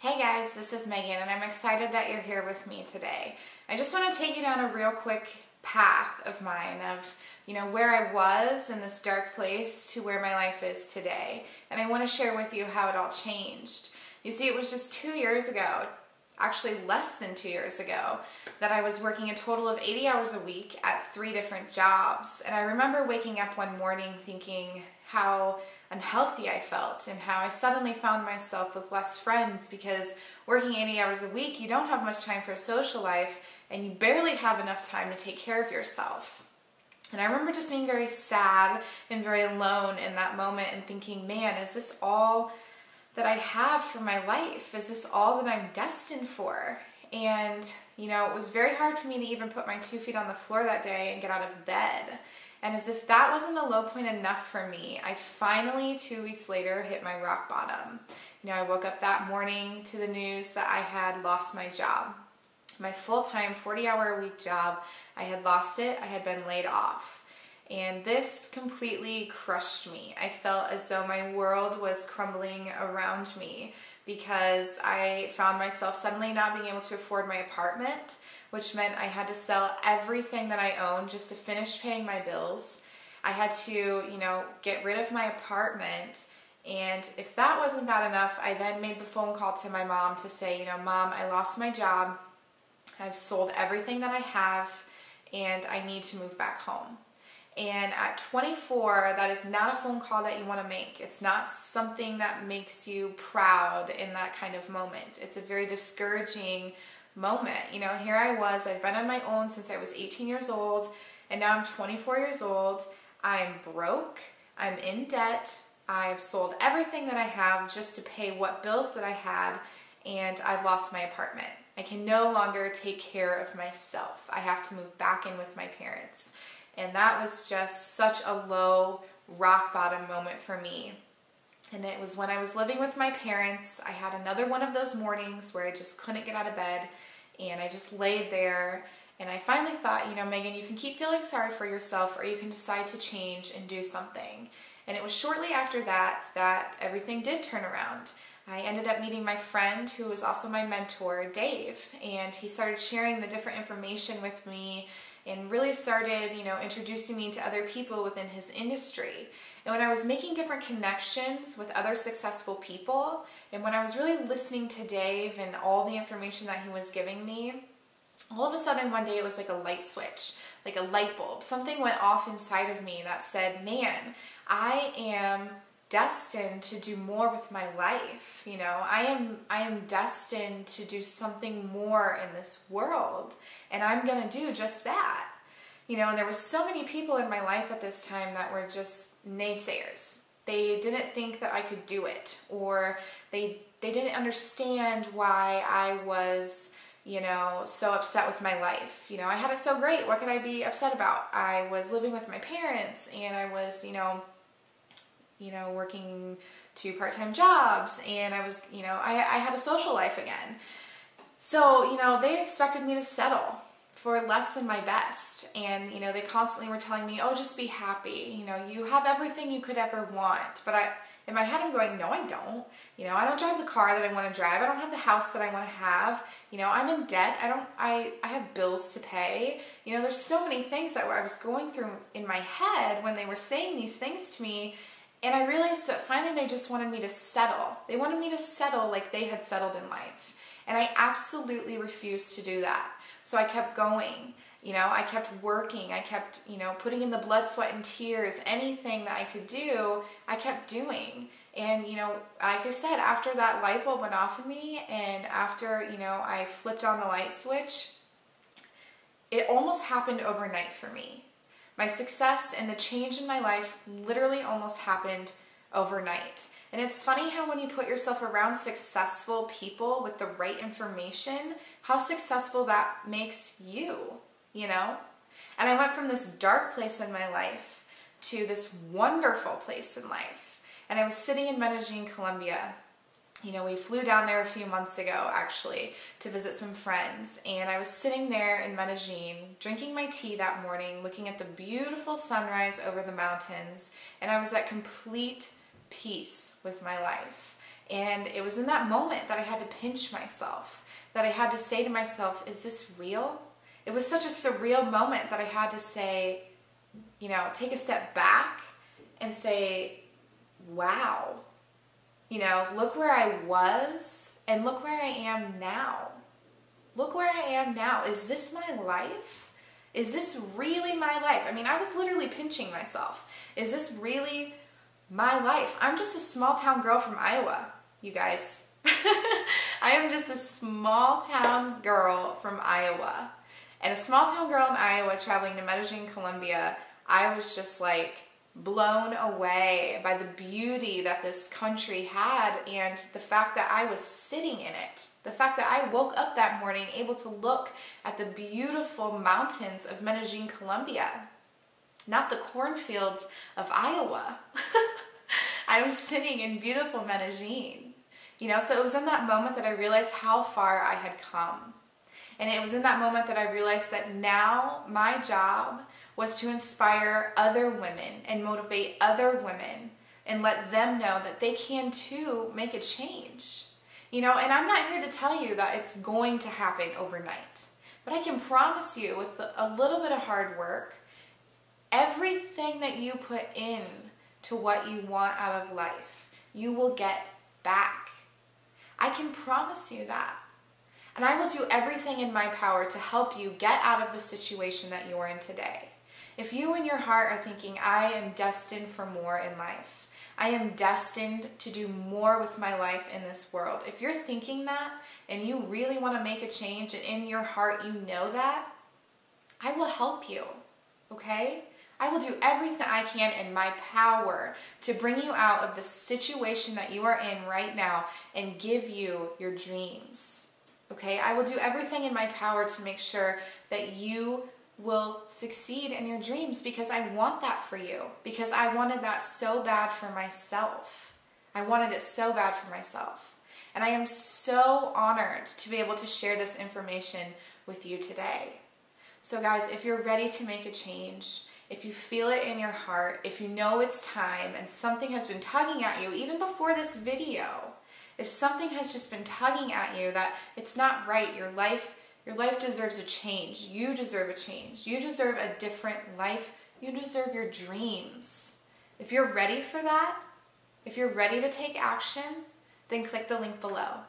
Hey guys, this is Megan and I'm excited that you're here with me today. I just want to take you down a real quick path of mine of, where I was in this dark place to where my life is today. And I want to share with you how it all changed. You see, it was just 2 years ago, actually less than 2 years ago, that I was working a total of 80 hours a week at 3 different jobs. And I remember waking up one morning thinking how unhealthy I felt and how I suddenly found myself with less friends because working 80 hours a week, you don't have much time for a social life and you barely have enough time to take care of yourself. And I remember just being very sad and very alone in that moment and thinking, man, is this all that I have for my life? Is this all that I'm destined for? And, it was very hard for me to even put my 2 feet on the floor that day and get out of bed. And as if that wasn't a low point enough for me, I finally, 2 weeks later, hit my rock bottom. I woke up that morning to the news that I had lost my job. My full-time 40-hour-a-week job, I had lost it. I had been laid off. And this completely crushed me. I felt as though my world was crumbling around me because I found myself suddenly not being able to afford my apartment, which meant I had to sell everything that I owned just to finish paying my bills. I had to, get rid of my apartment. And if that wasn't bad enough, I then made the phone call to my mom to say, Mom, I lost my job. I've sold everything that I have and I need to move back home. And at 24, that is not a phone call that you want to make. It's not something that makes you proud in that kind of moment. It's a very discouraging moment. Here I was, I've been on my own since I was 18 years old, and now I'm 24 years old. I'm broke, I'm in debt, I've sold everything that I have just to pay what bills that I had, and I've lost my apartment. I can no longer take care of myself. I have to move back in with my parents. And that was just such a low rock bottom moment for me. And it was when I was living with my parents. I had another one of those mornings where I just couldn't get out of bed and I just laid there and I finally thought, Megan, you can keep feeling sorry for yourself or you can decide to change and do something. And it was shortly after that everything did turn around. I ended up meeting my friend who was also my mentor, Dave, and he started sharing the different information with me and really started, introducing me to other people within his industry. And when I was making different connections with other successful people, and when I was really listening to Dave and all the information that he was giving me, all of a sudden one day it was like a light switch, like a light bulb. Something went off inside of me that said, man, I am destined to do more with my life. I am destined to do something more in this world, and I'm going to do just that. And there were so many people in my life at this time that were just naysayers. They didn't think that I could do it, or they didn't understand why I was, so upset with my life. I had it so great. What could I be upset about? I was living with my parents, and I was, working 2 part-time jobs, and I was, I had a social life again. So, they expected me to settle for less than my best. And, they constantly were telling me, oh, just be happy. You have everything you could ever want. But in my head, I'm going, no, I don't. I don't drive the car that I want to drive. I don't have the house that I want to have. I'm in debt. I have bills to pay. There's so many things that I was going through in my head when they were saying these things to me. And I realized that finally they just wanted me to settle. They wanted me to settle like they had settled in life. And I absolutely refused to do that. So I kept going. I kept working. I kept, putting in the blood, sweat, and tears. Anything that I could do, I kept doing. And, like I said, after that light bulb went off in me and after, I flipped on the light switch, it almost happened overnight for me. My success and the change in my life literally almost happened overnight. And it's funny how when you put yourself around successful people with the right information, how successful that makes you, And I went from this dark place in my life to this wonderful place in life. And I was sitting in Medellin, Colombia. We flew down there a few months ago, actually, to visit some friends. And I was sitting there in Medellin, drinking my tea that morning, looking at the beautiful sunrise over the mountains. And I was at complete peace with my life. And it was in that moment that I had to pinch myself, that I had to say to myself, is this real? It was such a surreal moment that I had to say, you know, take a step back and say, wow, you know, look where I was and look where I am now. Look where I am now. Is this my life? Is this really my life? I mean, I was literally pinching myself. Is this really my life? I'm just a small town girl from Iowa, you guys. I am just a small town girl from Iowa. And a small town girl in Iowa traveling to Medellin, Colombia, I was just like blown away by the beauty that this country had and the fact that I was sitting in it. The fact that I woke up that morning able to look at the beautiful mountains of Medellin, Colombia, not the cornfields of Iowa. I was sitting in beautiful Medellin. You know, so it was in that moment that I realized how far I had come. And it was in that moment that I realized that now my job was to inspire other women and motivate other women and let them know that they can too make a change. You know, and I'm not here to tell you that it's going to happen overnight, but I can promise you with a little bit of hard work, everything that you put in to what you want out of life, you will get back. I can promise you that. And I will do everything in my power to help you get out of the situation that you're in today. If you in your heart are thinking, I am destined for more in life, I am destined to do more with my life in this world. If you're thinking that and you really want to make a change and in your heart you know that, I will help you, okay? I will do everything I can in my power to bring you out of the situation that you are in right now and give you your dreams. Okay, I will do everything in my power to make sure that you will succeed in your dreams because I want that for you. Because I wanted that so bad for myself. I wanted it so bad for myself. And I am so honored to be able to share this information with you today. So guys, if you're ready to make a change, if you feel it in your heart, if you know it's time and something has been tugging at you even before this video, if something has just been tugging at you that it's not right, your life deserves a change. You deserve a change. You deserve a different life. You deserve your dreams. If you're ready for that, if you're ready to take action, then click the link below.